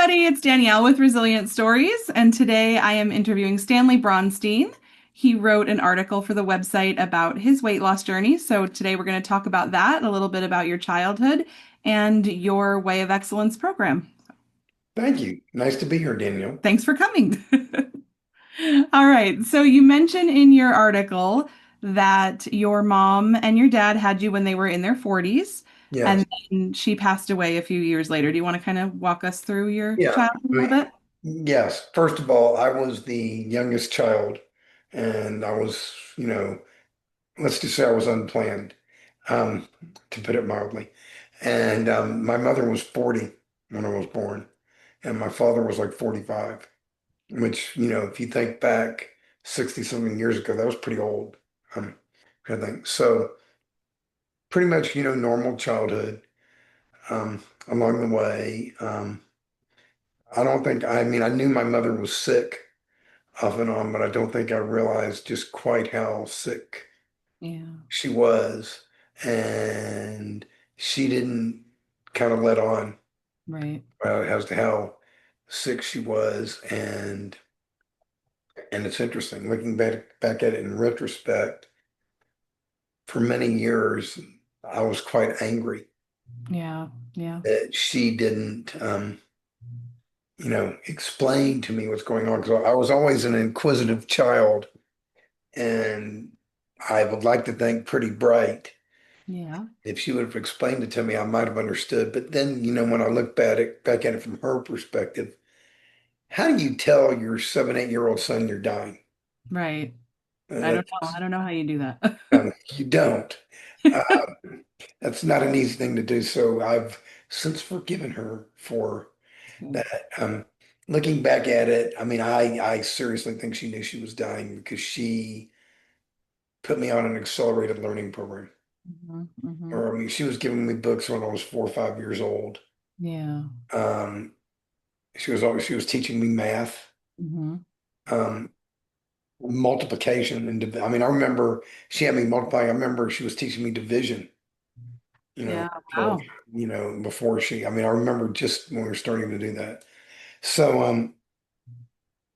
everybody. It's Danielle with Resilient Stories, and today I am interviewing Stanley Bronstein. He wrote an article for the website about his weight loss journey. So today we're going to talk about that, a little bit about your childhood and your Way of Excellence program. Thank you. Nice to be here, Daniel. Thanks for coming. All right. So you mentioned in your article that your mom and your dad had you when they were in their 40s, Yes. and then she passed away a few years later. Do you want to kind of walk us through your Yeah. childhood a little bit? Yes. First of all, I was the youngest child, and I was, let's just say I was unplanned, um, to put it mildly. And my mother was 40 when I was born, and my father was like 45, which, if you think back 60 something years ago, that was pretty old, um, I think. So pretty much, normal childhood along the way. I mean, I knew my mother was sick off and on, but I don't think I realized just quite how sick Yeah, she was. And she didn't kind of let on right. as to how sick she was. And it's interesting looking back at it in retrospect, for many years, I was quite angry Yeah, yeah, that she didn't, explain to me what's going on because I was always an inquisitive child and I would like to think pretty bright. yeah, If she would have explained it to me, I might have understood. But then, when I look back at it from her perspective, how do you tell your 7, 8 year old son you're dying? right. I don't know. I That's, don't know how you do that. you don't. Uh, that's not an easy thing to do. So I've since forgiven her for that. Looking back at it, I mean, I seriously think she knew she was dying because she put me on an accelerated learning program. Hmm, hmm. Or I mean, she was giving me books when I was 4 or 5 years old. Yeah. Um, she was teaching me math, Hmm. um, multiplication, and I mean, I remember she had me multiplying. I remember she was teaching me division. Yeah. For Wow. before she. I mean, I remember just when we were starting to do that. So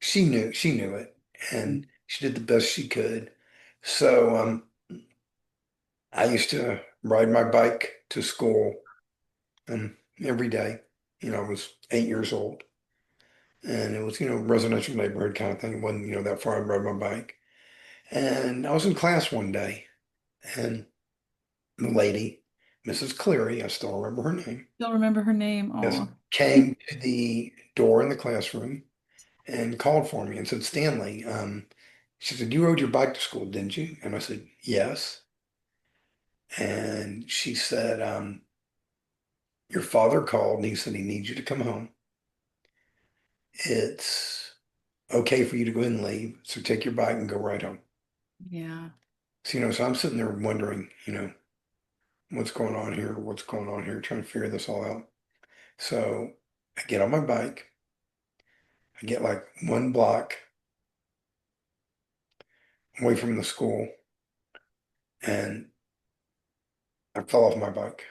she knew it, and she did the best she could. So I used to ride my bike to school every day. I was 8 years old. And it was, residential neighborhood kind of thing. It wasn't, that far. I rode my bike. And I was in class one day, and the lady, Mrs. Cleary, I still remember her name, Still remember her name. yes, Oh, came to the door in the classroom and called for me and said, Stanley, she said, you rode your bike to school, didn't you? And I said, yes. And she said, your father called and he said he needs you to come home. It's okay for you to go ahead and leave. So take your bike and go right home. yeah. So I'm sitting there wondering, what's going on here? What's going on here? Trying to figure this all out. So I get on my bike. I get like one block away from the school and I fell off my bike.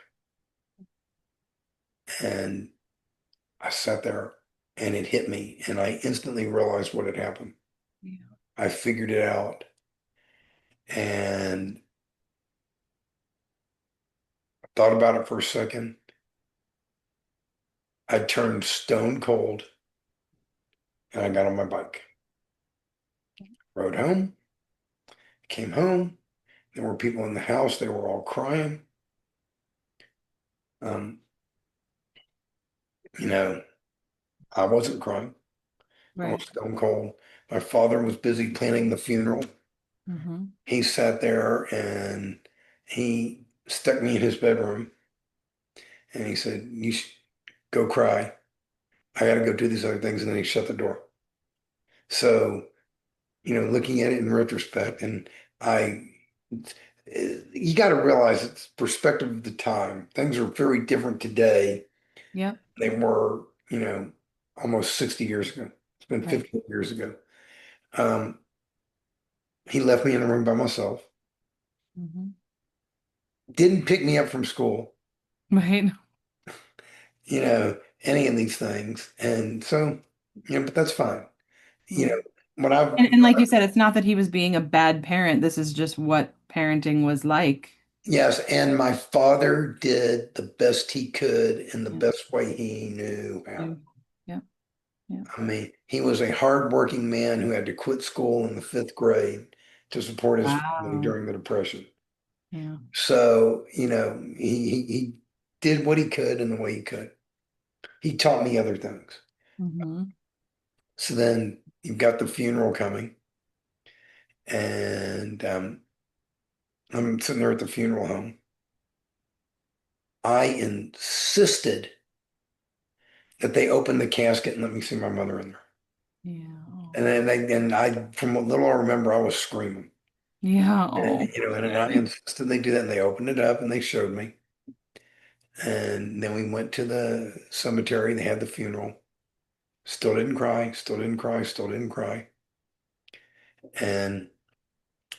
And I sat there and it hit me and I instantly realized what had happened. Yeah. I figured it out and thought about it for a second. I turned stone cold and I got on my bike. Rode home, came home. There were people in the house. They were all crying. Um, you know, I wasn't crying. I was Right. stone cold. My father was busy planning the funeral. Hmm. He sat there and he stuck me in his bedroom and he said, you should go cry. I got to go do these other things. And then he shut the door. So, looking at it in retrospect, and I, you got to realize it's perspective of the time. Things are very different today Yep. than they were, almost 60 years ago. It's been Right. 15 years ago. Um, he left me in the room by myself. Hmm. Didn't pick me up from school. Right. any of these things. And so, but that's fine. You Yeah. know, when I, And like you said, it's not that he was being a bad parent. This is just what parenting was like. yes, and my father did the best he could in the Yeah. best way he knew how. Yeah. Yeah. Yeah. I mean, he was a hardworking man who had to quit school in the fifth grade to support his family Wow. during the Depression. Yeah. So, he did what he could in the way he could. He taught me other things. Hmm. So then you've got the funeral coming, and I'm sitting there at the funeral home. I insisted that they open the casket and let me see my mother in there. Yeah. Oh. And from what little I remember, I was screaming. Yeah. And, Oh. and I insisted they do that, and they opened it up and they showed me. And then we went to the cemetery. They had the funeral. Still didn't cry. Still didn't cry. Still didn't cry. And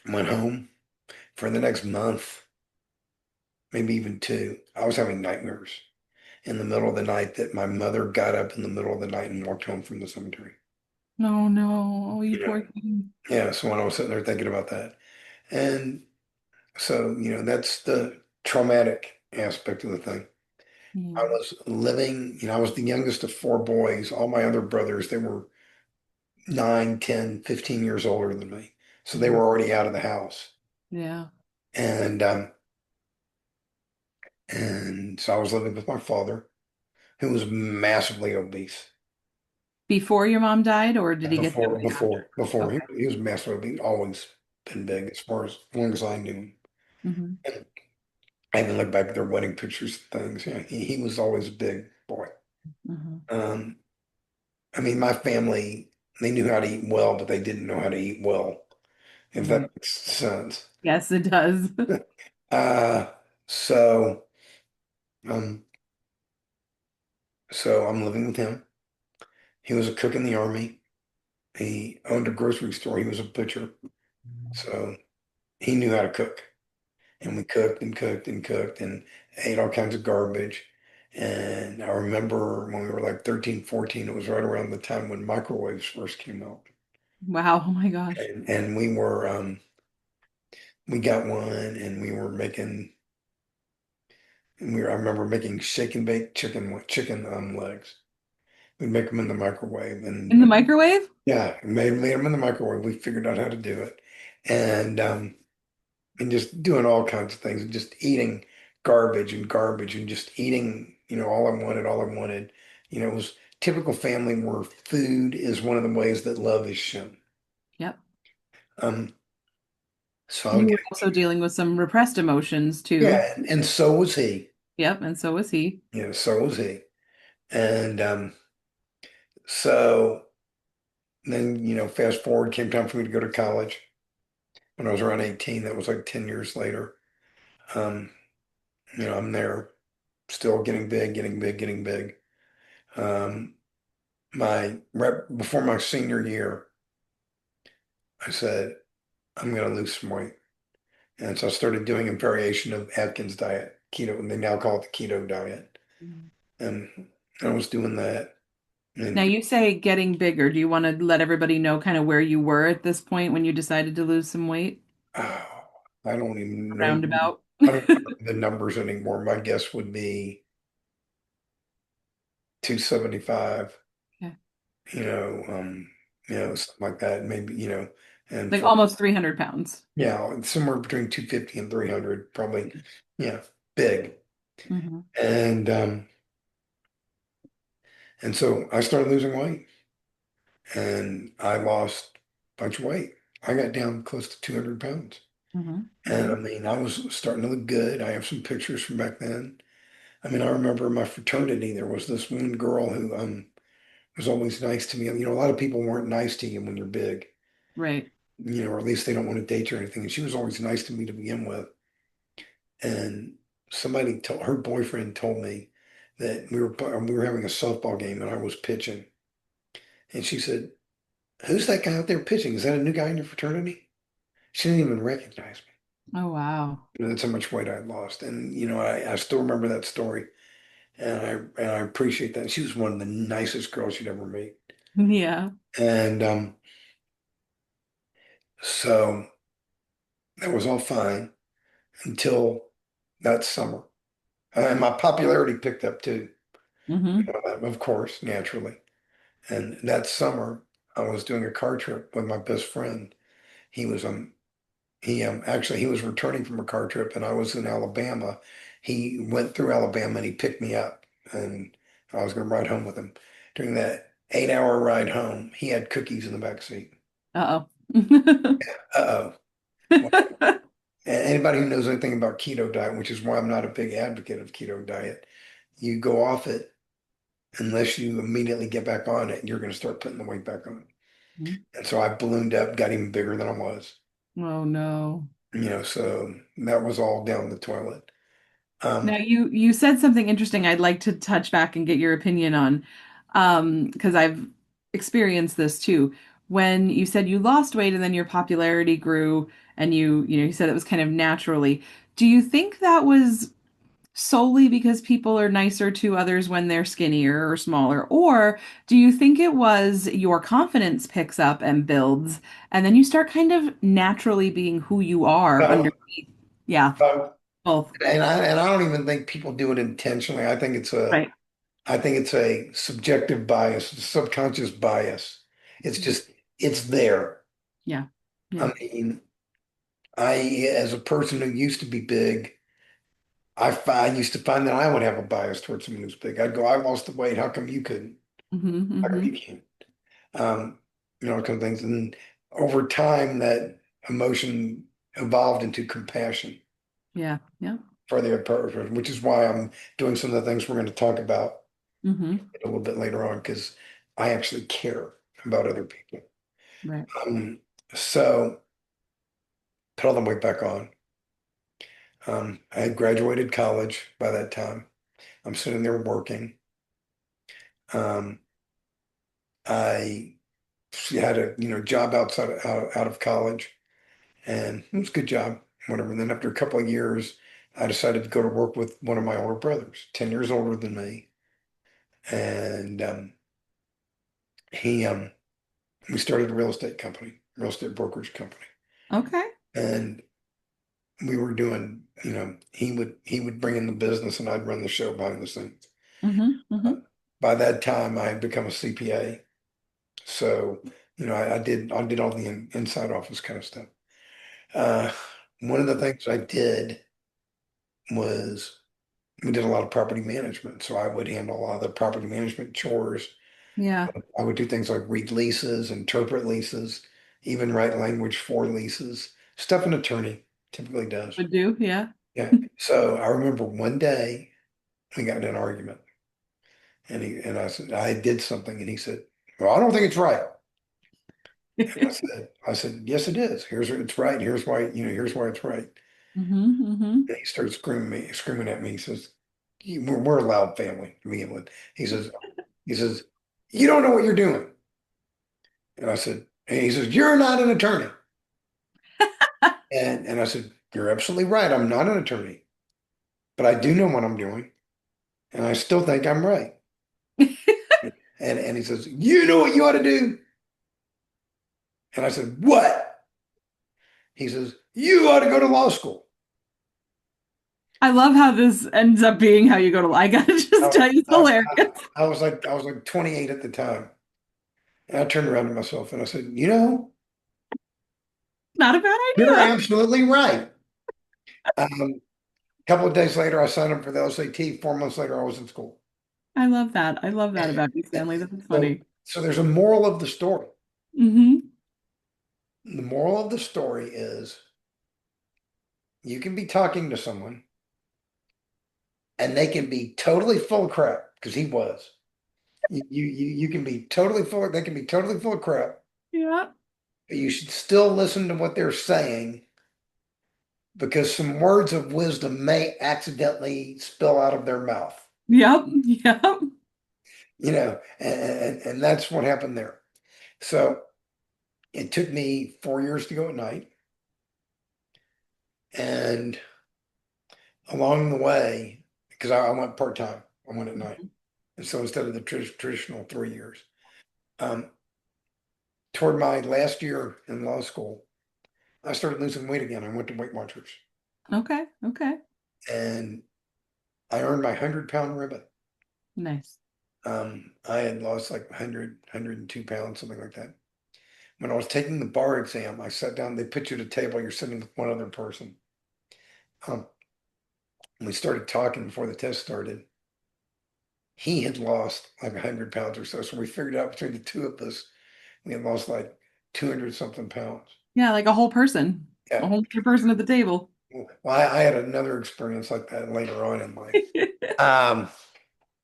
went home for the next month, maybe even two. I was having nightmares in the middle of the night that my mother got up in the middle of the night and walked home from the cemetery. No, no. Oh, you You know, poor thing. yeah. So when I was sitting there thinking about that, and so that's the traumatic aspect of the thing. I Yeah. was living, I was the youngest of four boys. All my other brothers, they were 9, 10, 15 years older than me. So they Mhm. were already out of the house. Yeah. And and so I was living with my father, who was massively obese. Before your mom died, or did he get that Before way after? before before Okay. he was massively obese, always been big as long as I knew him. Hmm. And I even look back at their wedding pictures and things. Yeah, he was always a big boy. Hmm. Um, I mean, my family, they knew how to eat well, but they didn't know how to eat well, if that Right. makes sense. Yes, it does. Uh, so, um, so I'm living with him. He was a cook in the army. He owned a grocery store. He was a butcher. So he knew how to cook. And we cooked and cooked and cooked and ate all kinds of garbage. And I remember when we were like 13, 14, it was right around the time when microwaves first came out. Wow. Oh my gosh. And we got one and we were making, I remember making shake and bake chicken legs. We'd make them in the microwave In and the microwave? yeah, made them in the microwave. We figured out how to do it. And, and just doing all kinds of things and just eating garbage and just eating, all I wanted. It was typical family where food is one of the ways that love is shown. Yep. Um, so I And would you were get, also dealing with some repressed emotions too. yeah, and so was he. Yep. And so was he. So was he. And so then, fast forward, came time for me to go to college when I was around 18. That was like 10 years later. Um, I'm there still getting big, getting big, getting big. Um, my rep before my senior year, I said, I'm going to lose some weight. And so I started doing a variation of Atkins diet, keto, and they now call it the keto diet. Mhm. And I was doing that. Now And you say getting bigger. Do you want to let everybody know kind of where you were at this point when you decided to lose some weight? oh, I don't even know. Roundabout. I don't remember the numbers anymore. My guess would be 275, Okay. you know, um, something like that. Maybe, and Like for, almost 300 pounds. yeah, somewhere between 250 and 300, probably, yeah, big. Hmm. And, and so I started losing weight and I lost a bunch of weight. I got down close to 200 pounds. Hmm. And I Hmm. mean, I was starting to look good. I have some pictures from back then. I mean, I remember my fraternity, there was this one girl who was always nice to me. A lot of people weren't nice to you when you're big, Right. or at least they don't want to date you or anything. And she was always nice to me to begin with. And somebody told her boyfriend told me that we were having a softball game and I was pitching. And she said, "Who's that guy out there pitching? Is that a new guy in your fraternity?" She didn't even recognize me. Oh, wow. That's how much weight I lost. And, I still remember that story. and I appreciate that. She was one of the nicest girls you'd ever meet. Yeah. And so that was all fine until that summer. And my popularity picked up too, Hmm. of course, naturally. And that summer, I was doing a car trip with my best friend. He was actually he was returning from a car trip, and I was in Alabama. He went through Alabama and he picked me up, and I was going to ride home with him. During that 8 hour ride home, he had cookies in the back seat. Uh-oh. Uh-oh. Well, anybody who knows anything about keto diet, which is why I'm not a big advocate of keto diet, you go off it unless you immediately get back on it, you're going to start putting the weight back on. And so I ballooned up, got even bigger than I was. Oh no. So that was all down the toilet. Now Um, you said something interesting I'd like to touch back and get your opinion on. Because I've experienced this too. When you said you lost weight and then your popularity grew and you said it was kind of naturally. Do you think that was solely because people are nicer to others when they're skinnier or smaller? Or do you think it was your confidence picks up and builds and then you start kind of naturally being who you are both, underneath? Yeah, both. both. And I don't even think people do it intentionally. Right. I think it's a subjective bias, a subconscious bias. It's just it's there. Yeah. I Yeah. mean, as a person who used to be big, I used to find that I would have a bias towards someone who's big. I'd go, I lost the weight. How come you couldn't? Hmm. How come Hmm. you can't? Um, kind of things. And over time, that emotion evolved into compassion Yeah. Yeah. for the other person, which is why I'm doing some of the things we're going to talk about Hmm. a little bit later on, because I actually care about other people. Right. Um, so put all the weight back on. I had graduated college by that time. I'm sitting there working. Um, I had a job out of college, and it was a good job, whatever. And then after a couple of years, I decided to go to work with one of my older brothers, 10 years older than me, and he we started a real estate company, real estate brokerage company, Okay. and we were doing, he would bring in the business and I'd run the show behind the scenes. Hmm. Hmm. By that time, I had become a CPA, so I did all the inside office kind of stuff. Uh, One of the things I did was we did a lot of property management, so I would handle a lot of the property management chores. Yeah. I would do things like read leases, interpret leases, even write language for leases, stuff an attorney typically does. Would do. Yeah. Yeah. So I remember one day we got in an argument, and I said I did something, and he said, "Well, I don't think it's right." I said, "Yes, it is. It's right. Here's why it's right." Hmm. Hmm. And he started screaming at me. He says, we're a loud family to begin with." He says, "You don't know what you're doing." And he says, "You're not an attorney." And I said, "You're absolutely right. I'm not an attorney, but I do know what I'm doing, and I still think I'm right." And he says, "You know what you ought to do?" And I said, "What?" He says, "You ought to go to law school." I love how this ends up being how you go to. I gotta I, just tell you, it's I, hilarious. I was like 28 at the time. And I turned around to myself and I said, Not a bad you're idea. absolutely right. A couple of days later, I signed up for the LSAT. 4 months later, I was in school. I love that. I love that about you, Stanley. This is So, funny. so there's a moral of the story. Hmm. The moral of the story is you can be talking to someone and they can be totally full of crap because he was. You can be totally they can be totally full of crap, Yeah. but you should still listen to what they're saying because some words of wisdom may accidentally spill out of their mouth, Yep. Yep. and that's what happened there. So it took me 4 years to go at night. And along the way, because I went part time, I went at night. And so instead of the traditional 3 years, um, toward my last year in law school, I started losing weight again. I went to Weight Watchers Okay. Okay. and I earned my 100-pound ribbon. Nice. I had lost like 100, 102 pounds, something like that. When I was taking the bar exam, I sat down, they put you at a table, you're sitting with one other person. Um, and we started talking before the test started. He had lost like 100 pounds or so. So we figured out between the two of us, we had lost like 200 something pounds. Yeah, like a whole person, a Yeah. whole other person at the table. Well, I had another experience like that later on in life. Um,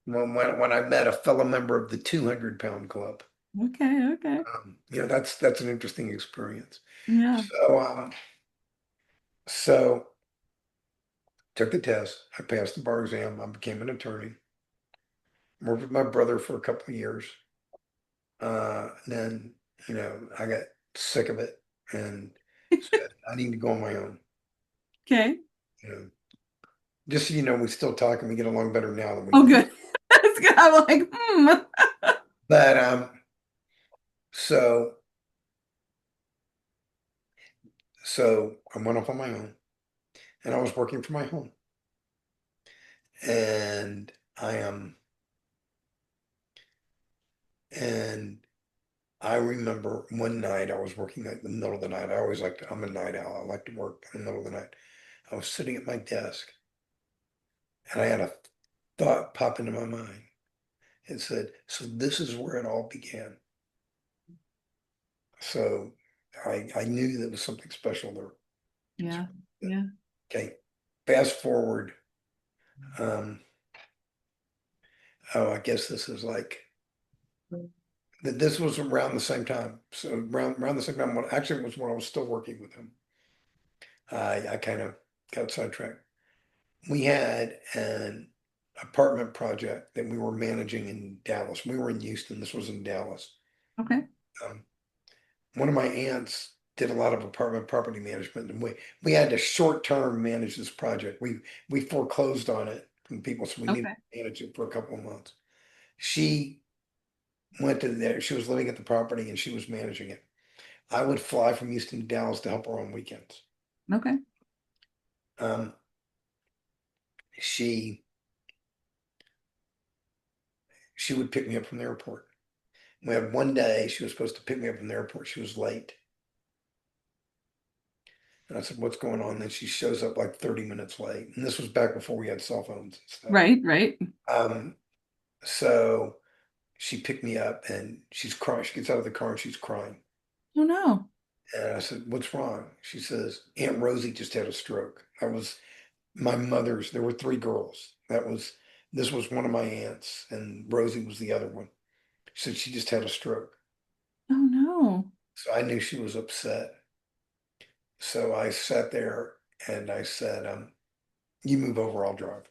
when I met a fellow member of the 200-pound club. Okay. Okay. That's an interesting experience. Yeah. So took the test. I passed the bar exam. I became an attorney. Worked with my brother for a couple of years. Then, I got sick of it and said, I need to go on my own. Okay. You know, just so you know, we still talk and we get along better now than we Oh, did. good. That's good. I'm like, But so so I went off on my own and I was working from my home. And I and I remember one night I was working at the middle of the night. I always like to, I'm a night owl. I like to work in the middle of the night. I was sitting at my desk and I had a thought pop into my mind. It said, so this is where it all began. So I knew there was something special there. So, yeah. Yeah. okay. Fast forward. Um, I guess this is like this was around the same time. So around the same time when actually it was when I was still working with him. I kind of got sidetracked. We had an apartment project that we were managing in Dallas. We were in Houston. This was in Dallas. Okay. Um, one of my aunts did a lot of apartment property management, and we had to short term manage this project. We foreclosed on it from people, so we needed Okay. to manage it for a couple of months. She went to there. She was living at the property and she was managing it. I would fly from Houston to Dallas to help her on weekends. Okay. Um, she she would pick me up from the airport. We had one day she was supposed to pick me up from the airport. She was late. And I said, what's going on? Then she shows up like 30 minutes late. And this was back before we had cell phones and stuff. Right. Right. Um, so she picked me up and she's crying. She gets out of the car and she's crying. Oh no. And I said, what's wrong? She says, Aunt Rosie just had a stroke. That was my mother's. There were three girls. This was one of my aunts, and Rosie was the other one. She said she just had a stroke. Oh no. So I knew she was upset. So I sat there and I said, you move over, I'll drive.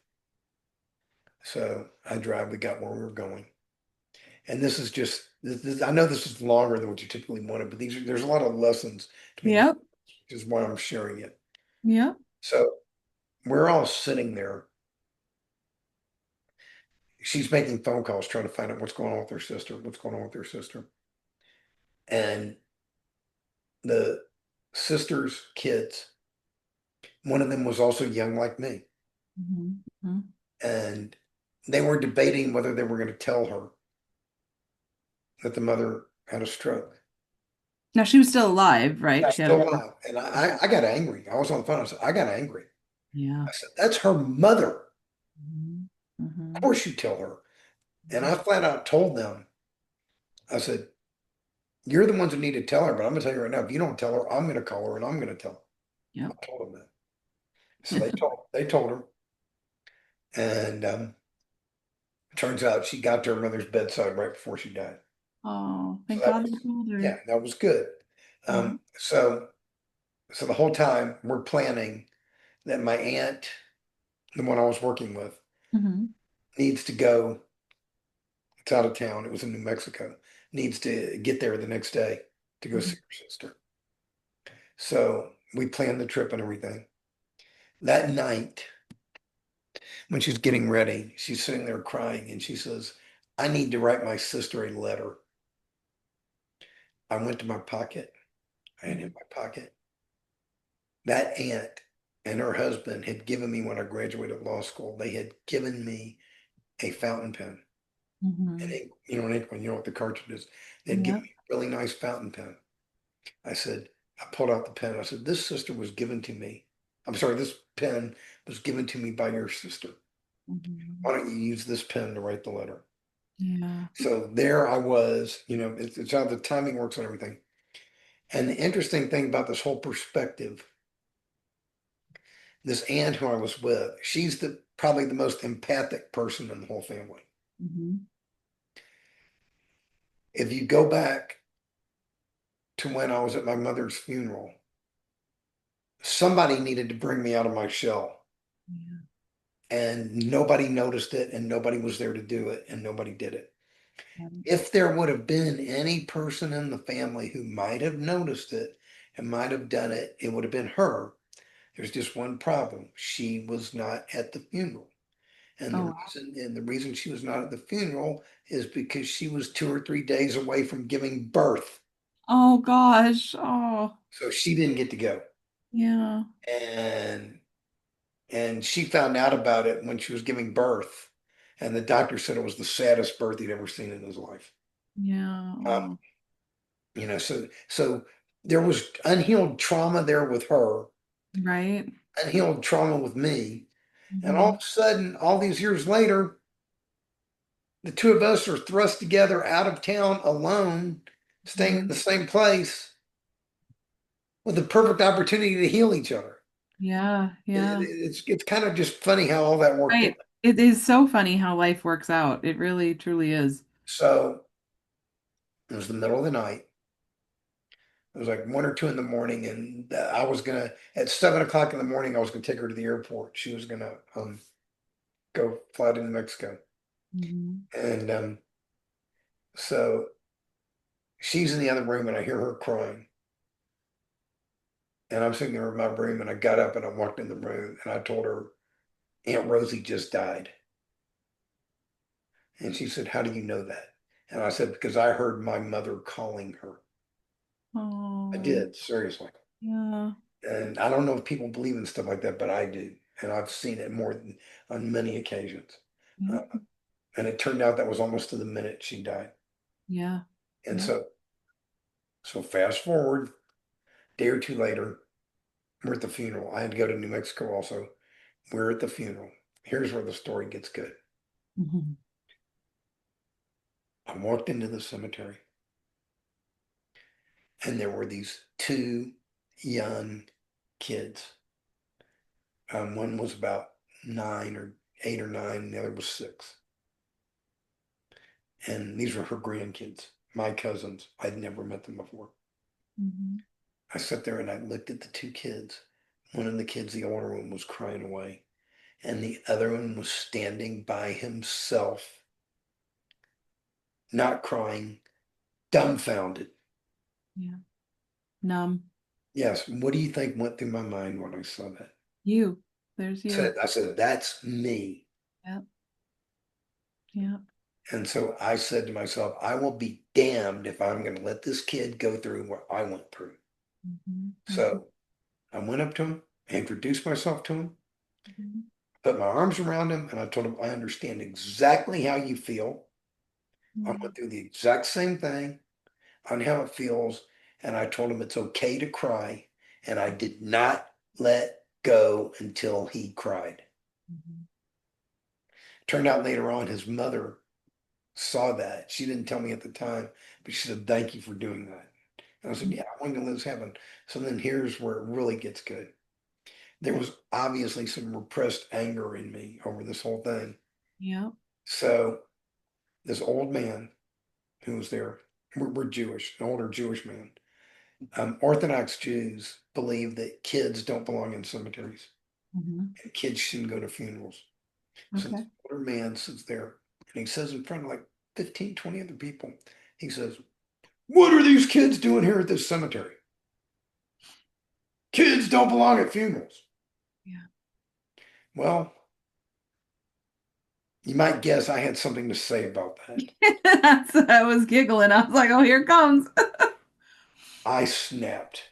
So I drive, we got where we were going. And this is just, I know this is longer than what you typically wanted, but there's a lot of lessons to be learned, Yep. which is why I'm sharing it. Yep. So we're all sitting there. She's making phone calls trying to find out what's going on with her sister, what's going on with her sister. And the sister's kids, one of them was also young like me. Mhm. And they were debating whether they were going to tell her that the mother had a stroke. Now she was still alive, right? That's She had still a. alive. And I got angry. I was on the phone. I said, I got angry. Yeah. I said, that's her mother. Mhm. Of Mhm. course you tell her. And I flat out told them, I said, you're the ones who need to tell her, but I'm going to tell you right now, if you don't tell her, I'm going to call her and I'm going to tell her. Yep. I told them that. So they told her. And turns out she got to her mother's bedside right before she died. Oh, So thank that God was, they told her. yeah, that was good. Yeah. So the whole time we're planning that my aunt, the one I was working with, Hmm. needs to go. It's out of town. It was in New Mexico. Needs to get there the next day to go see her sister. So we planned the trip and everything. That night, When she's getting ready, she's sitting there crying and she says, I need to write my sister a letter. I went to my pocket. I had in my pocket. That aunt and her husband had given me when I graduated law school, they had given me a fountain pen. Mm-hmm. And an ink one, you know what the cartridge is. They'd given Yep. me a really nice fountain pen. I said, I pulled out the pen. I said, this sister was given to me. I'm sorry, this pen was given to me by your sister. Mm-hmm. Why don't you use this pen to write the letter? Yeah. So there I was, it's how the timing works and everything. And the interesting thing about this whole perspective, this aunt who I was with, she's the probably the most empathic person in the whole family. Mm-hmm. If you go back to when I was at my mother's funeral, somebody needed to bring me out of my shell. Yeah. And nobody noticed it, and nobody was there to do it, and nobody did it. Yeah. If there would have been any person in the family who might have noticed it and might have done it, it would have been her. There's just one problem. She was not at the funeral. And Oh, the wow. reason she was not at the funeral is because she was 2 or 3 days away from giving birth. Oh gosh. Oh, So she didn't get to go. yeah. And she found out about it when she was giving birth. And the doctor said it was the saddest birth he'd ever seen in his life. Yeah. Um, Oh, so there was unhealed trauma there with her, right. unhealed trauma with me. And all Mm-hmm. of a sudden, all these years later, the two of us are thrust together out of town alone, staying in Mm-hmm. the same place with the perfect opportunity to heal each other. Yeah. Yeah. It's kind of just funny how all that worked out. Right. It is so funny how life works out. It really, truly is. So it was the middle of the night. It was like 1 or 2 in the morning, and I was gonna at 7 o'clock in the morning. I was gonna take her to the airport. She was gonna go fly to New Mexico, Mm-hmm. and so she's in the other room, and I hear her crying. And I'm sitting there in my room, and I got up and I walked in the room, and I told her Aunt Rosie just died. And she said, how do you know that? And I said, because I heard my mother calling her. I Oh, did, seriously. yeah. And I don't know if people believe in stuff like that, but I do. And I've seen it more than on many occasions. Uh, Yep. and it turned out that was almost to the minute she died. Yeah. And Yep. so fast forward, day or two later, we're at the funeral. I had to go to New Mexico also. We're at the funeral. Here's where the story gets good. Mm-hmm. I walked into the cemetery, and there were these two young kids. One was about 9 or 8 or 9, and the other was 6. And these were her grandkids, my cousins. I'd never met them before. Mm-hmm. I sat there and I looked at the two kids. One of the kids, the older one, was crying away, and the other one was standing by himself, not crying, dumbfounded. Yeah. Numb. Yes, what do you think went through my mind when I saw that? You. There's you. I said, that's me. Yep. Yep. And so I said to myself, I will be damned if I'm going to let this kid go through what I went through. Mm-hmm. Mm-hmm. So I went up to him, introduced myself to him, Mm-hmm. put my arms around him, and I told him, I understand exactly how you feel. I Mm-hmm. went through the exact same thing on how it feels. And I told him it's okay to cry. And I did not let go until he cried. Mm-hmm. Turned out later on, his mother saw that. She didn't tell me at the time, but she said, thank you for doing that. And I said, yeah, I want to live heaven. So then here's where it really gets good. There was obviously some repressed anger in me over this whole thing. Yep. So this old man who was there, we're Jewish, an older Jewish man. Orthodox Jews believe that kids don't belong in cemeteries Mm-hmm. and kids shouldn't go to funerals. So this Okay. older man sits there and he says in front of like 15, 20 other people, he says, what are these kids doing here at this cemetery? Kids don't belong at funerals. Yeah. Well, You might guess I had something to say about that. I was giggling. I was like, oh, here it comes. I snapped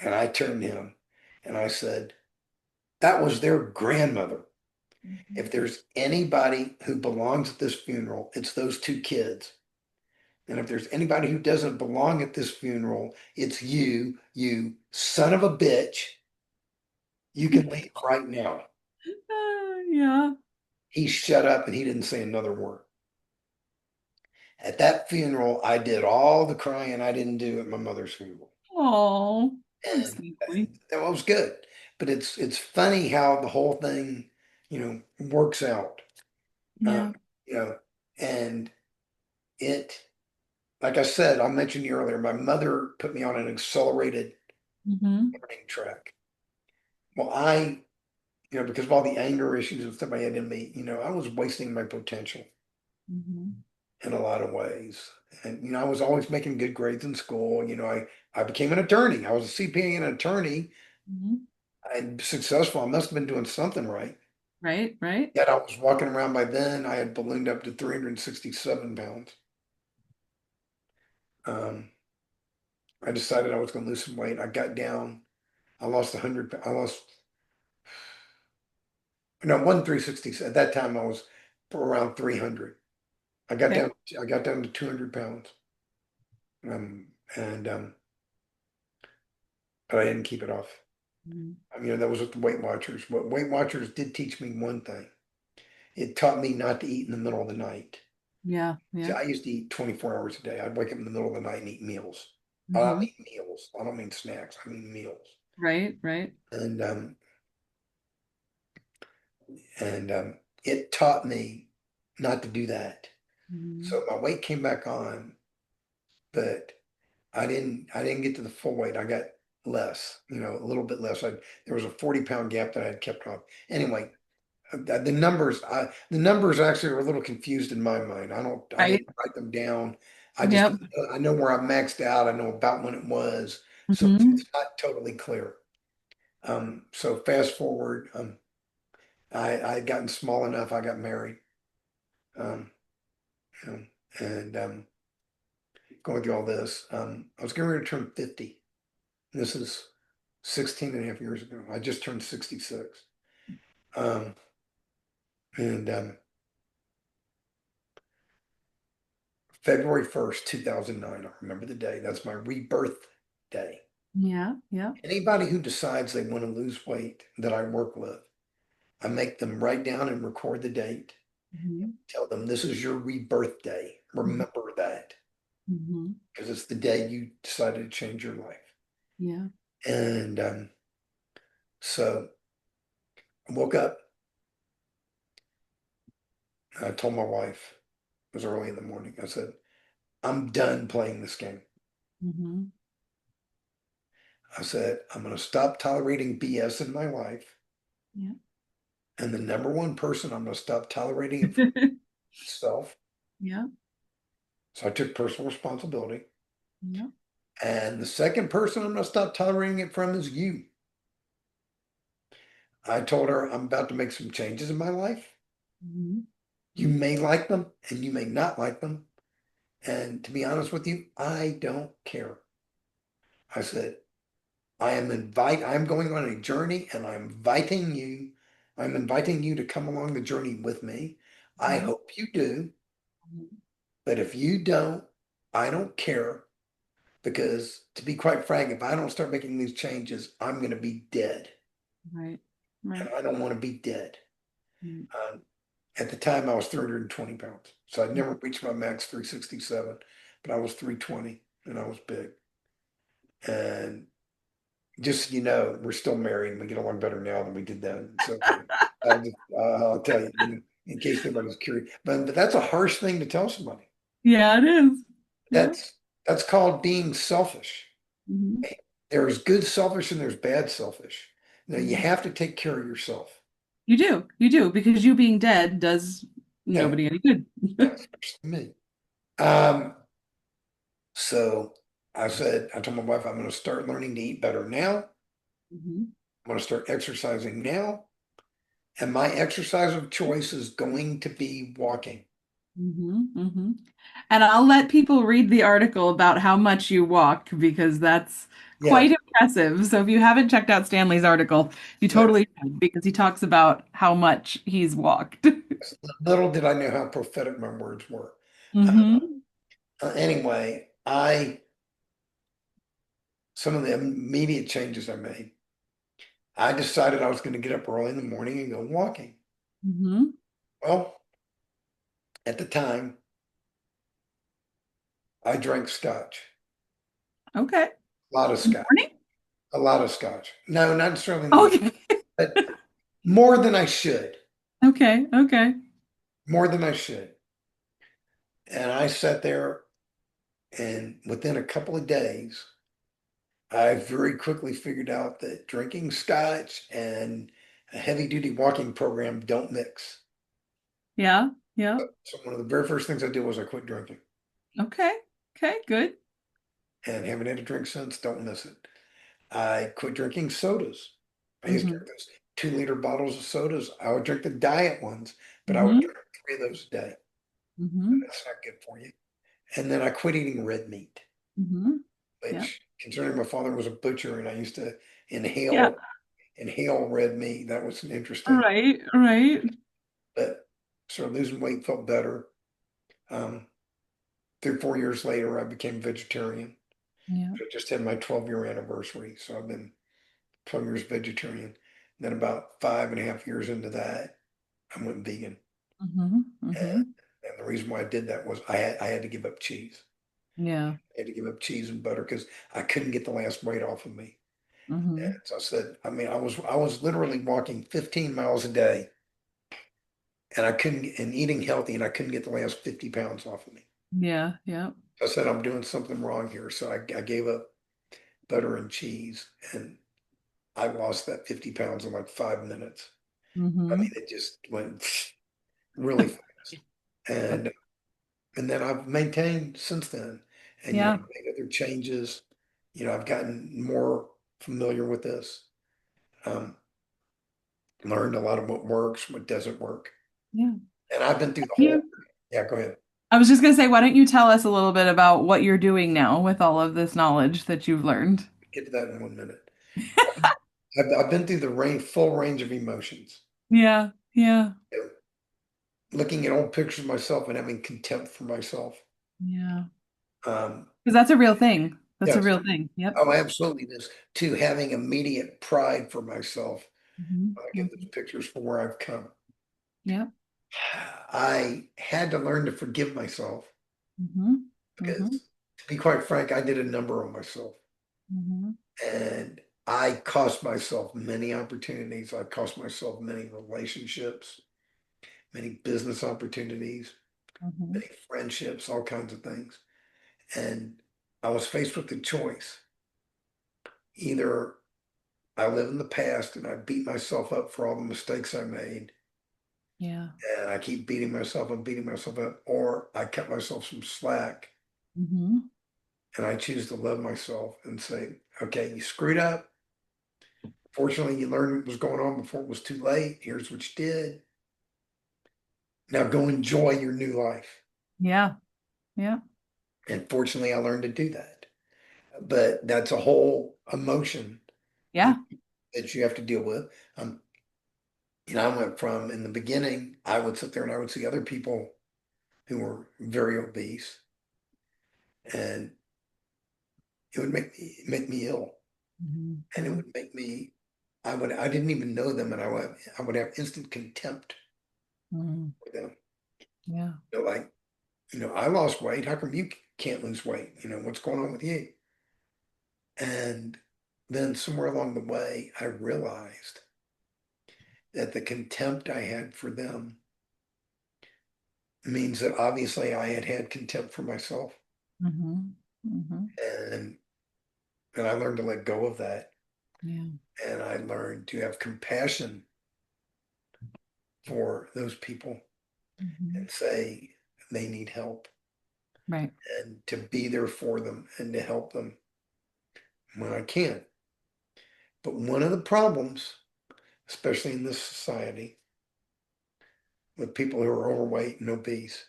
and I turned to him and I said, that was their grandmother. If there's anybody who belongs at this funeral, it's those two kids. And if there's anybody who doesn't belong at this funeral, it's you, you son of a bitch. You can leave right now. Yeah. He shut up and he didn't say another word. At that funeral, I did all the crying I didn't do at my mother's funeral. Oh, that's And lovely. that was good. But it's funny how the whole thing, works out. Um, Yeah. you know, and it, like I said, I mentioned you earlier, my mother put me on an accelerated Hmm. learning track. Well, because of all the anger issues and stuff I had in me, I was wasting my potential Hmm. in a lot of ways. And, I was always making good grades in school. I became an attorney. I was a CPA and an attorney. Hmm. I'm successful. I must have been doing something right. Right, right. Yet I was walking around by then. I had ballooned up to 367 pounds. Um, I decided I was going to lose some weight. I got down. I lost 100. I lost, no, it wasn't 360. At that time, I was around 300. I got Okay. down. I got down to 200 pounds. And but I didn't keep it off. Mhm. I mean, that was with the Weight Watchers. But Weight Watchers did teach me one thing. It taught me not to eat in the middle of the night. Yeah, See, yeah. I used to eat 24 hours a day. I'd wake up in the middle of the night and eat meals. I Hmm. mean meals. I don't mean snacks. I mean meals. Right, right. And um, and it taught me not to do that. Hmm. So my weight came back on, but I didn't get to the full weight. I got less, a little bit less. There was a 40-pound gap that I had kept off. Anyway, the numbers actually are a little confused in my mind. I Right. didn't write them down. Yep. I know where I maxed out. I know about when it was. So Hmm. it's not totally clear. So fast forward, I had gotten small enough. I got married. Um, you know, and going through all this, I was getting ready to turn 50. This is 16 and a half years ago. I just turned 66. Um, and February 1st, 2009, I remember the day. That's my rebirth day. Yeah, yeah. Anybody who decides they want to lose weight that I work with, I make them write down and record the date. Hmm. Tell them this is your rebirth day. Remember that Hmm. because it's the day you decided to change your life. Yeah. And so I woke up. I told my wife, it was early in the morning. I said, I'm done playing this game. Hmm. I said, I'm going to stop tolerating BS in my life. Yeah. And the number one person I'm going to stop tolerating it from myself. Yeah. So I took personal responsibility. Yeah. And the second person I'm going to stop tolerating it from is you. I told her I'm about to make some changes in my life. Hmm. You may like them and you may not like them. And to be honest with you, I don't care. I said, I'm going on a journey and I'm inviting you to come along the journey with me. I Hmm. hope you do. But if you don't, I don't care because to be quite frank, if I don't start making these changes, I'm going to be dead. Right, And right. I don't want to be dead. Mm. Um, at the time, I was 320 pounds. So I'd never reached my max 367, but I was 320 and I was big. And just so you know, we're still married and we get along better now than we did then. So I'll tell you, in case anybody's curious. But that's a harsh thing to tell somebody. Yeah, it is. Yeah. That's that's called being selfish. Hmm. There's good selfish and there's bad selfish. Now you Hmm. have to take care of yourself. You do, because you being dead does Yeah, nobody any good. yeah, especially me. Um, so I told my wife, I'm going to start learning to eat better now. Hmm. I'm going to start exercising now. And my exercise of choice is going to be walking. Hmm. And I'll let people read the article about how much you walk because that's Yes, quite impressive. So if you haven't checked out Stanley's article, you yes. totally should because he talks about how much he's walked. Little did I know how prophetic my words were. Uh, Hmm. anyway, some of the immediate changes I made. I decided I was going to get up early in the morning and go walking. Hmm. Well, at the time, I drank scotch, Okay. a lot of In the scotch, morning? a lot of scotch. No, not necessarily in the morning, Okay. but more than I should, Okay. Okay. more than I should. And I sat there, and within a couple of days, I very quickly figured out that drinking scotch and a heavy duty walking program don't mix. Yeah. Yeah. So one of the very first things I did was I quit drinking Okay. Okay. Good. and haven't had a drink since, don't miss it. I quit drinking sodas. I used to Hmm. drink those 2 liter bottles of sodas. I would drink the diet ones, but I would Hmm. drink 3 of those a day. Hmm. That's not good for you. And then I quit eating red meat, Hmm. Yeah. which considering my father was a butcher and I used to Yeah. inhale red meat, that was interesting. Right. Right. But so losing weight felt better. Um, 3 or 4 years later, I became vegetarian. Yeah. I just had my 12-year anniversary, so I've been 12 years vegetarian. Then about 5.5 years into that, I went vegan. Hmm. And, Hmm. and the reason why I did that was I had to give up cheese. Yeah. I had to give up cheese and butter because I couldn't get the last weight off of me. And Hmm. so I said, I mean, I was literally walking 15 miles a day and I couldn't and eating healthy and I couldn't get the last 50 pounds off of me. Yeah. Yeah. So I said, I'm doing something wrong here. So I gave up butter and cheese and I lost that 50 pounds in like 5 minutes. I Hmm. mean, it just went really fast. And then I've maintained since then. And Yeah. I've made other changes. I've gotten more familiar with this. Um, Learned a lot of what works, what doesn't work. Yeah. And I've been through the whole, You, yeah, go ahead. I was just gonna say, why don't you tell us a little bit about what you're doing now with all of this knowledge that you've learned? Get to that in 1 minute. I've been through the full range of emotions. Yeah. Yeah. You know, looking at old pictures of myself and having contempt for myself. Yeah. Um, Because that's a real thing. That's a yes. real thing. Yep. Oh, absolutely. This to having immediate pride for myself. Hmm. I get those pictures for where I've come. Yep. I had to learn to forgive myself Hmm. Hmm. because, to be quite frank, I did a number on myself. Hmm. And I cost myself many opportunities. I cost myself many relationships, many business opportunities, Hmm. many friendships, all kinds of things. And I was faced with the choice. Either I live in the past and I beat myself up for all the mistakes I made, Yeah. and I keep beating myself up, or I cut myself some slack Hmm. and I choose to love myself and say, okay, you screwed up. Fortunately, you learned what was going on before it was too late. Here's what you did. Now go enjoy your new life. Yeah. Yeah. And fortunately, I learned to do that. But that's a whole emotion Yeah. that you have to deal with. Um, I went from in the beginning, I would sit there and I would see other people who were very obese, and it would make me ill, and it Hmm. would make me. I didn't even know them, and I would have instant contempt Hmm. for them. Yeah. Like, I lost weight. How come you can't lose weight? What's going on with you? And then somewhere along the way, I realized that the contempt I had for them means that obviously I had had contempt for myself. Hmm. Hmm. And I learned to let go of that. Yeah. And I learned to have compassion for those people Hmm. and say they need help Right. and to be there for them and to help them when I can. But one of the problems, especially in this society, with people who are overweight and obese.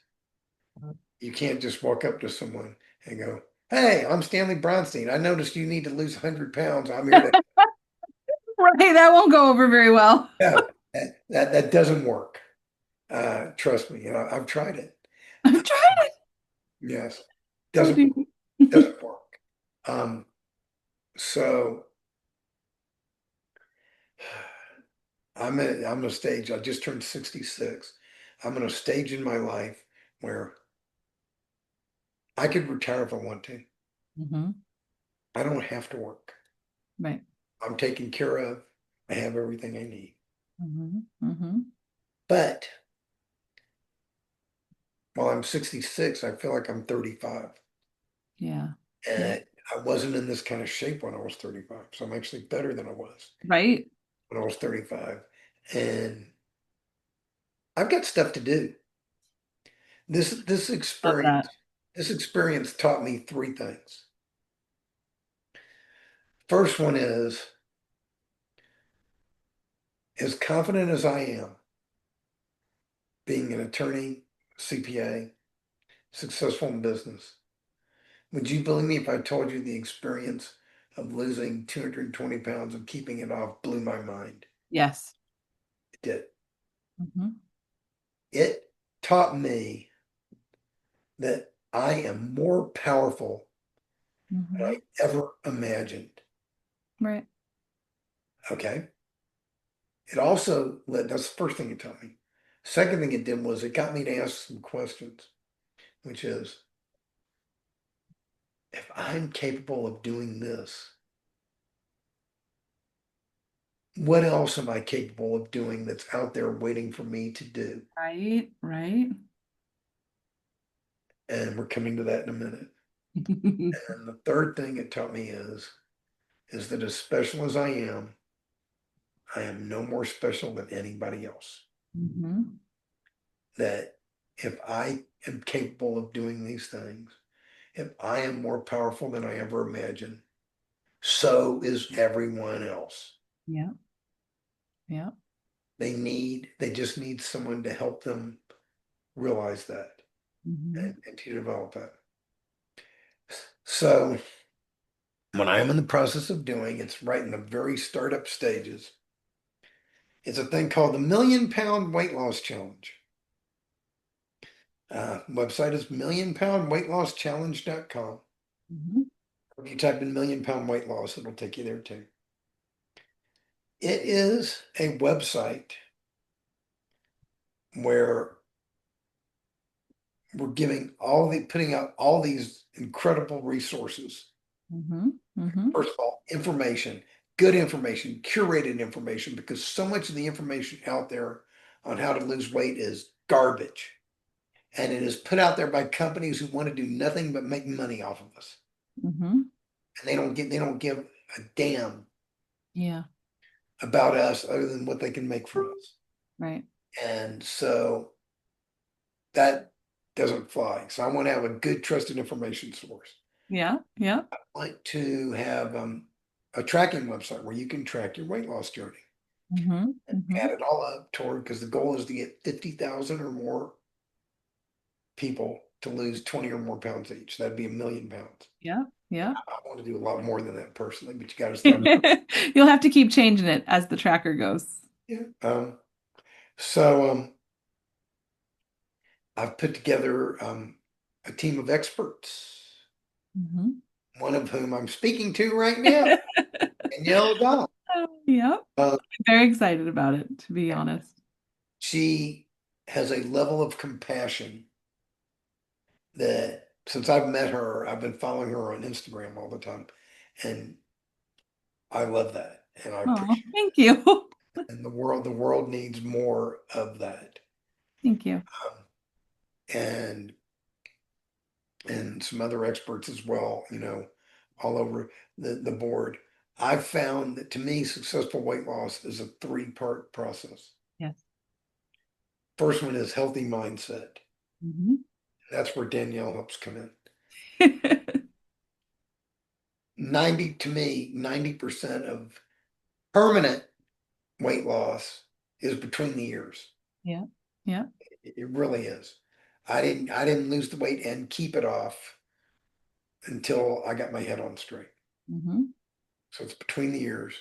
You can't just walk up to someone and go, "Hey, I'm Stanley Bronstein. I noticed you need to lose 100 pounds. I'm here to." Right, that won't go over very well. No, that doesn't work. Trust me, I've tried it. I'm trying. Yes, Oh, doesn't dear. doesn't work. Um, so I'm a stage. I just turned 66. I'm in a stage in my life where I could retire if I want to. Hmm. I don't have to work. Right. I'm taken care of. I have everything I need. Hmm. Hmm. But while I'm 66, I feel like I'm 35. Yeah. Yeah. And I wasn't in this kind of shape when I was 35. So I'm actually better than I was Right. when I was 35. And I've got stuff to do. This Love that. experience taught me three things. First one is, as confident as I am, being an attorney, CPA, successful in business, would you believe me if I told you the experience of losing 220 pounds and keeping it off blew my mind? Yes. It did. Hmm. It taught me that I am more powerful than Hmm. I ever imagined. Right. Okay. It also led, that's the first thing it taught me. Second thing it did was it got me to ask some questions, which is, if I'm capable of doing this, what else am I capable of doing that's out there waiting for me to do? Right. Right. And we're coming to that in a minute. And the third thing it taught me is that as special as I am no more special than anybody else. Hmm. That if I am capable of doing these things, if I am more powerful than I ever imagined, so is everyone else. Yeah. Yeah. They just need someone to help them realize that Hmm. and to develop that. So what I am in the process of doing, it's right in the very startup stages. It's a thing called the £1,000,000 Weight Loss Challenge. Website is millionpoundweightlosschallenge.com. Hmm. If you type in £1,000,000 weight loss, it'll take you there too. It is a website where we're putting out all these incredible resources. Hmm. Hmm. First of all, information, good information, curated information, because so much of the information out there on how to lose weight is garbage. And it is put out there by companies who want to do nothing but make money off of us. Hmm. And they don't give a damn Yeah. about us other than what they can make from us. Right. And so that doesn't fly. So I want to have a good trusted information source. Yeah. Yeah. I like to have a tracking website where you can track your weight loss journey. Hmm. Hmm. Add it all up toward, because the goal is to get 50,000 or more people to lose 20 or more pounds each. That'd be £1,000,000. Yeah. Yeah. I want to do a lot more than that personally, but you got to start. You'll have to keep changing it as the tracker goes. Yeah. So I've put together a team of experts, Hmm. one of whom I'm speaking to right now, Danielle Dodd. Yeah. Uh, Very excited about it, to be honest. she has a level of compassion that since I've met her, I've been following her on Instagram all the time. And I love that. And I Oh, appreciate thank you. it. And the world needs more of that. Thank you. Um, and some other experts as well, all over the board. I've found that to me, successful weight loss is a three-part process. Yes. First one is healthy mindset. Hmm. That's where Danielle helps come in. 90% of permanent weight loss is between the ears. Yeah. Yeah. It really is. I didn't lose the weight and keep it off until I got my head on straight. Hmm. So it's between the ears.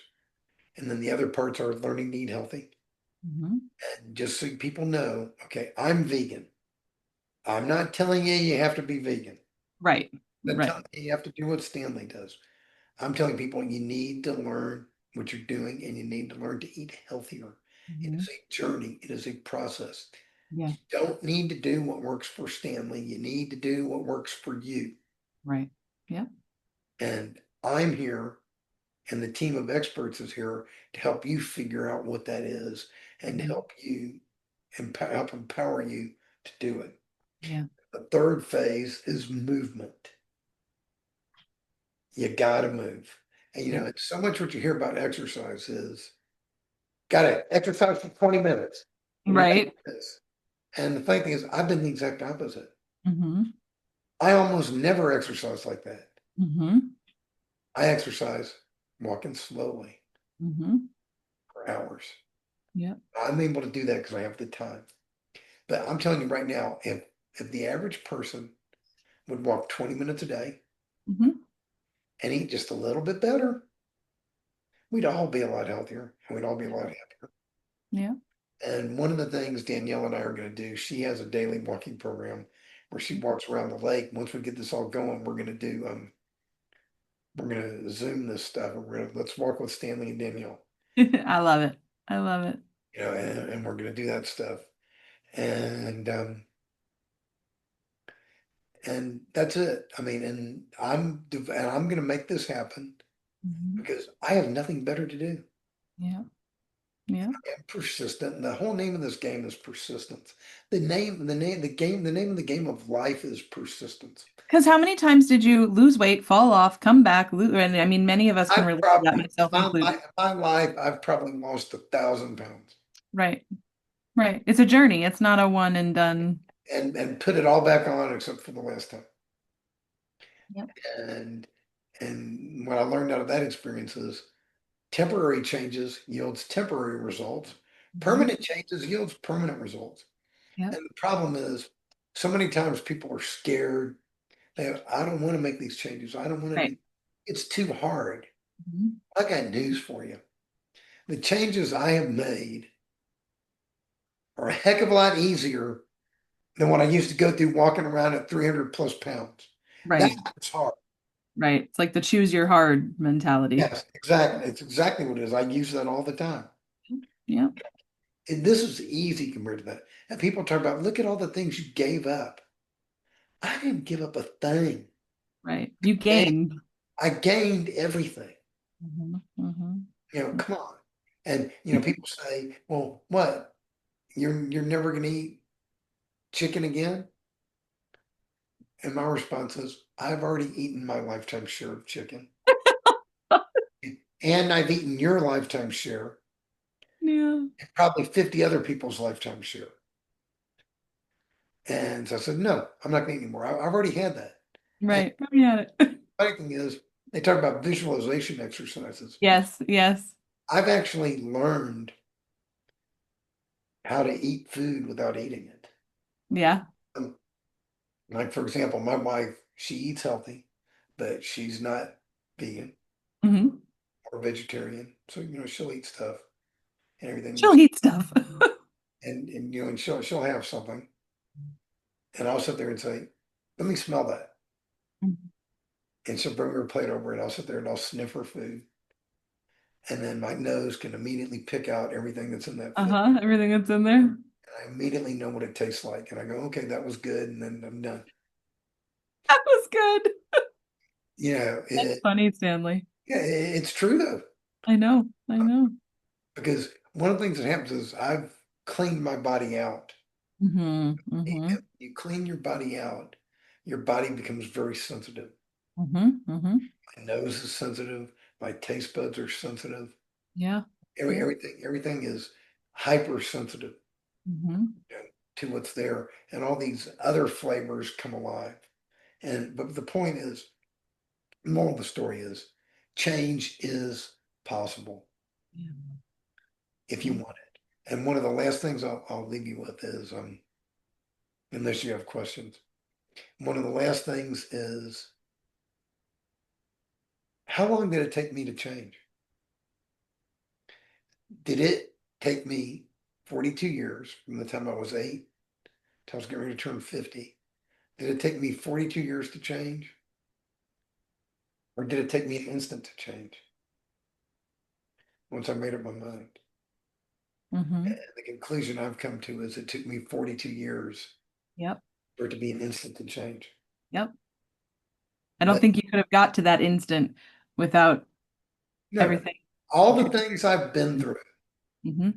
And then the other parts are learning to eat healthy. Hmm. And just so people know, okay, I'm vegan. I'm not telling you have to be vegan. Right. I'm not Right. telling you have to do what Stanley does. I'm telling people you need to learn what you're doing and you need to learn to eat healthier. It Hmm. is a journey, it is a process. Yeah. You don't need to do what works for Stanley. You need to do what works for you. Right. Yeah. And I'm here, and the team of experts is here to help you figure out what that is and Hmm. help you help empower you to do it. Yeah. The third phase is movement. You got to move. And Yeah. it's so much what you hear about exercise is got to exercise for 20 minutes and you got to Right. do this. And the funny thing is, I've been the exact opposite. Hmm. I almost never exercise like that. Hmm. I exercise walking slowly Hmm. for hours. Yeah. I'm able to do that because I have the time. But I'm telling you right now, if the average person would walk 20 minutes a day Hmm. and eat just a little bit better, we'd all be a lot healthier and we'd all be a lot happier. Yeah. And one of the things Danielle and I are going to do, she has a daily walking program where she walks around the lake. Once we get this all going, we're going to Zoom this stuff and let's walk with Stanley and Danielle, I love it. I love it. and we're going to do that stuff. And, and that's it. I mean, and I'm going to make this happen Hmm. because I have nothing better to do. Yeah. Yeah. I'm persistent. And the whole name of this game is persistence. The name of the game of life is persistence. Because how many times did you lose weight, fall off, come back, and I mean, many of us can I've relate to that, probably myself included. in my life, I've probably lost 1,000 pounds Right. Right. It's a journey. It's not a one and done. and put it all back on except for the last time. Yep. And and what I learned out of that experience is temporary changes yields temporary results. Hmm. Permanent changes yields permanent results. Yep. And the problem is so many times people are scared. I don't want to make these changes. I don't want to Right. do it's too hard. Hmm. I got news for you. The changes I have made are a heck of a lot easier than what I used to go through walking around at 300 plus pounds. Right. That's hard. Right. It's like the choose your hard mentality. Yes, exactly. It's exactly what it is. I use that all the time. Yeah. And this is easy compared to that. And people talk about, look at all the things you gave up. I didn't give up a thing. Right. You And gained. I gained everything. Hmm. Hmm. Come on. And people say, well, what? You're never gonna eat chicken again? And my response is, I've already eaten my lifetime share of chicken. And I've eaten your lifetime share, Yeah. and probably 50 other people's lifetime share. And so I said, no, I'm not gonna eat anymore. I've already had that. And Right. You had it. the funny thing is, they talk about visualization exercises. Yes. Yes. I've actually learned how to eat food without eating it. Yeah. Um, Like, for example, my wife, she eats healthy, but she's not vegan Hmm. or vegetarian. So, she'll eat stuff and everything. She'll eat stuff. And she'll have something. And I'll sit there and say, let me smell that. And she'll bring her a plate over and I'll sit there and I'll sniff her food. And then my nose can immediately pick out everything that's in that food. Uh-huh. Everything that's in there. I immediately know what it tastes like. And I go, okay, that was good. And then I'm done. That was good. You know, That's it, funny, Stanley. yeah, it's true though, I know. I know. because one of the things that happens is I've cleaned my body out. Hmm. And Hmm. you clean your body becomes very sensitive. Hmm. Hmm. My nose is sensitive. My taste buds are sensitive. Yeah. Yeah. Everything is hypersensitive Hmm. to what's there, and all these other flavors come alive. But the point is, the moral of the story is, change is possible Yeah. if you Yeah. want it. And one of the last things I'll leave you with is, unless you have questions, one of the last things is, how long did it take me to change? Did it take me 42 years from the time I was 8 till I was getting ready to turn 50? Did it take me 42 years to change? Or did it take me an instant to change once I made up my mind? Hmm. And the conclusion I've come to is it took me 42 years Yep. for it to be an instant to change. Yep. I don't But think you could have got to that instant without no, everything all that the you're things I've been doing. through, Hmm.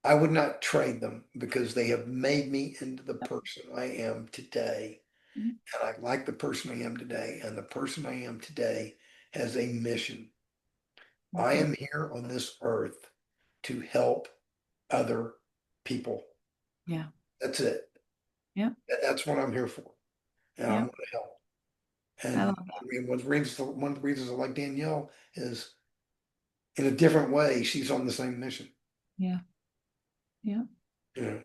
I would not trade them because they have made me into the Yep. person I am today. And I like the person I am today. And the person I am today has a mission. I Hmm. am here on this earth to help other people. Yeah. That's it. Yep. That's what I'm here for. And I Yep. want to help. I And love that. one of the reasons I like Danielle is in a different way, she's on the same mission. Yeah. Yeah. You know,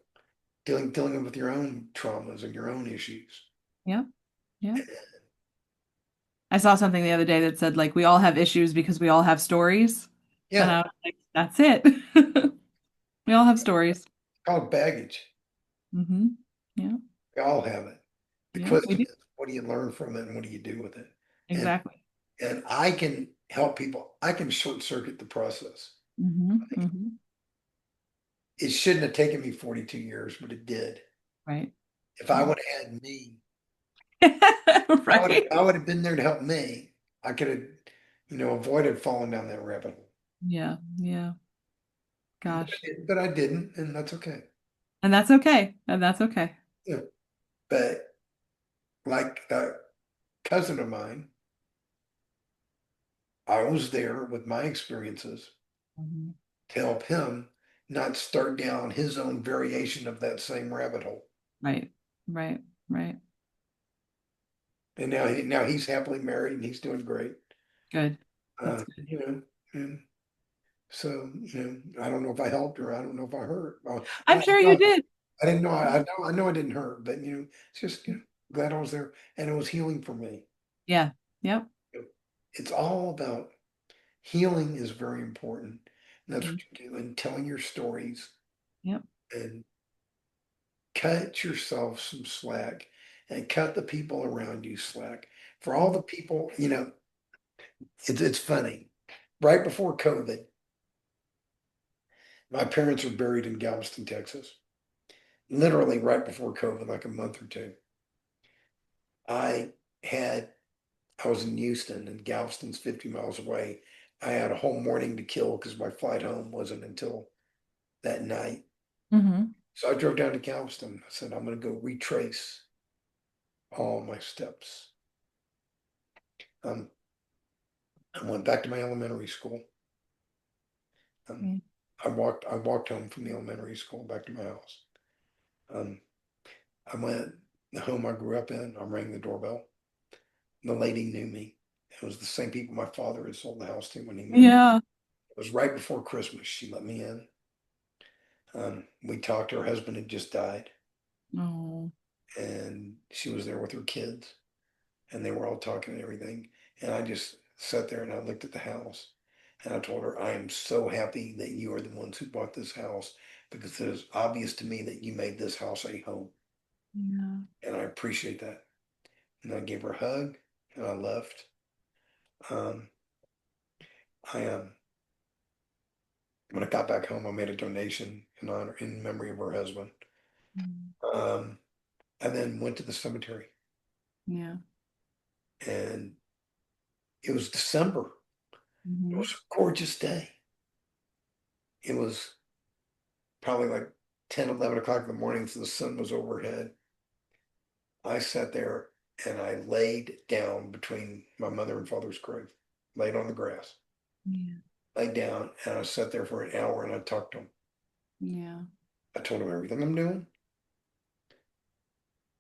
dealing with your own traumas and your own issues. Yeah. Yeah. I saw something the other day that said like we all have issues because we all have stories. And Yeah, I was like, that's it. We all have stories. called baggage. Hmm. Yeah. We all have it. The Yeah, we question do. is, what do you learn from it and what do you do with it? And Exactly. and I can help people. I can short circuit the process. Hmm. Hmm. It shouldn't have taken me 42 years, but it did. Right. If I Right. would have had me, Right. I would have been there to help me. I could have, avoided falling down that rabbit hole. Yeah. Yeah. But Gosh. but I didn't, and that's okay. And that's okay. And that's okay. Yeah. But like a cousin of mine, I was there with my experiences Mhm. to help him not start down his own variation of that same rabbit hole. Right. Right. Right. And now he's happily married and he's doing great. Good. That's Uh, good. you know, and so, I don't know if I helped her. I don't know if I hurt. I'm sure you did. I didn't know. I know I didn't hurt, but it's just glad I was there, and it was healing for me. Yeah. Yep. It's all about healing is very important, and that's what Mhm. you do. And telling your stories Yep. and cut yourself some slack, and cut the people around you slack. For all the people, it's funny. Right before COVID, my parents were buried in Galveston, Texas. Literally right before COVID, like a month or two. I had I was in Houston and Galveston's 50 miles away. I had a whole morning to kill because my flight home wasn't until that night. Hmm. So I drove down to Galveston. I said, I'm going to go retrace all my steps. Um, I went back to my elementary school. Um, Yeah. I walked home from the elementary school back to my house. Um, I went the home I grew up in. I rang the doorbell. The lady knew me. It was the same people my father had sold the house to when he married. Yeah. It was right before Christmas. She let me in. We talked. Her husband had just died, Oh. and she was there with her kids, and they were all talking and everything. And I just sat there and I looked at the house, and I told her, I am so happy that you are the ones who bought this house because it is obvious to me that you made this house a home, Yeah. and I appreciate that. And I gave her a hug, and I left. Um, I when I got back home, I made a donation in memory of her husband. Mm. Um, I then went to the cemetery, Yeah. and it was December. It Hmm. was a gorgeous day. It was probably like 10, 11 o'clock in the morning, so the sun was overhead. I sat there and I laid down between my mother and father's grave, laid on the grass, Yeah. laid down, and I sat there for an hour and I talked to them. Yeah. I told them everything I'm doing,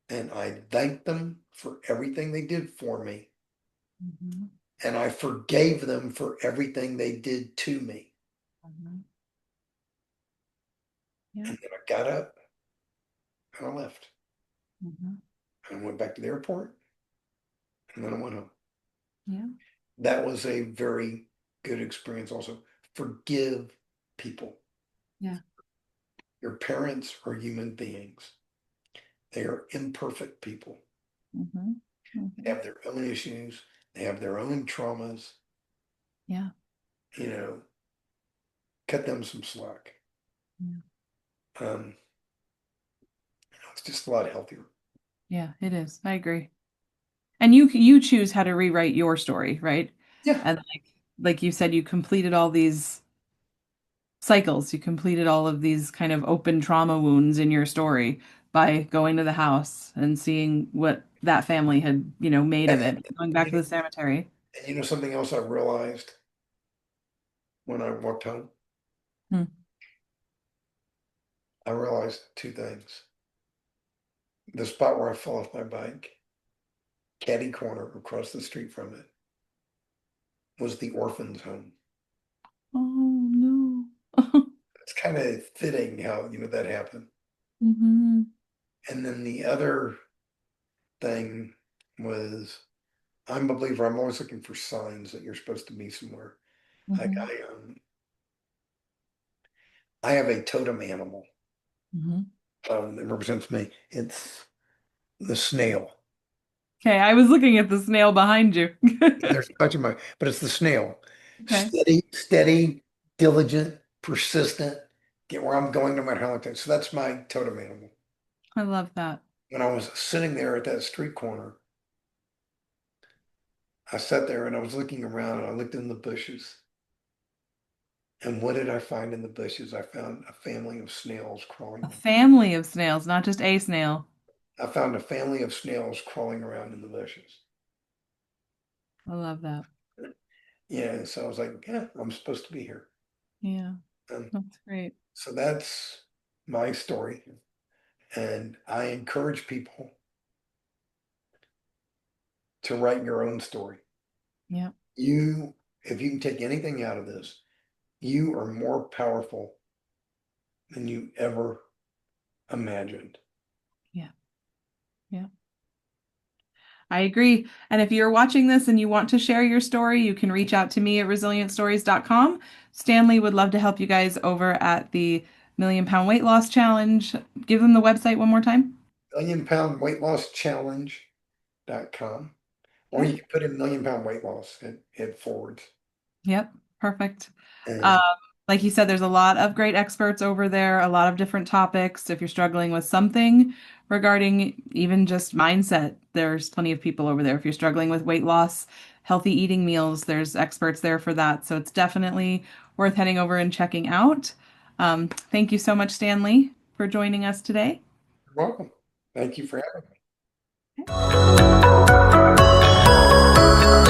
and I thanked them for everything they did for me, Hmm. and I forgave them for everything they did to me. Hmm. Yeah. And then I got up and I left. Mhm. And I went back to the airport and then I went home. Yeah. That was a very good experience also. Forgive people. Yeah. Your parents are human beings. They are imperfect people. Mhm. They Mhm. have their own issues. They have their own traumas. Yeah. You know, cut them some slack. Yeah. Um, it's just a lot healthier. Yeah, it is. I agree. And you choose how to rewrite your story, right? Yeah. And like you said, you completed all these cycles. You completed all of these kind of open trauma wounds in your story by going to the house and seeing what that family had, made And, of it, going and back to the cemetery. you know something else I realized when I walked home? Hmm. I realized two things. The spot where I fell off my bike, caddy corner across the street from it, was the orphan's home. Oh no. It's kind of fitting how, that happened. Hmm. And then the other thing was I'm a believer. I'm always looking for signs that you're supposed to be somewhere. Like Hmm. I have a totem animal Hmm. that represents me. It's the snail. Okay, I was looking at the snail behind you. There's a bunch of my, but it's the snail. Okay, Steady, diligent, persistent. Get where I'm going no matter how long it takes. So that's my totem animal. I love that. When I was sitting there at that street corner, I sat there and I was looking around and I looked in the bushes. And what did I find in the bushes? I found a family of snails A crawling. family of snails, not just a snail. I found a family of snails crawling around in the bushes. I love that. Yeah, so I was like, yeah, I'm supposed to be here. Yeah, Um, that's great. so that's my story. And I encourage people to write your own story. Yeah, If you can take anything out of this, you are more powerful than you ever imagined. yeah, yeah. I agree. And if you're watching this and you want to share your story, you can reach out to me at resilientstories.com. Stanley would love to help you guys over at the Million Pound Weight Loss Challenge. Give them the website one more time. Million-pound weight loss challenge.com. Or Okay. you can put in million-pound weight loss and it forwards. Yep, perfect. Um, And like you said, there's a lot of great experts over there, a lot of different topics. If you're struggling with something regarding even just mindset, there's plenty of people over there. If you're struggling with weight loss, healthy eating meals, there's experts there for that. So it's definitely worth heading over and checking out. Thank you so much, Stanley, for joining us today. you're welcome. Thank you for having me.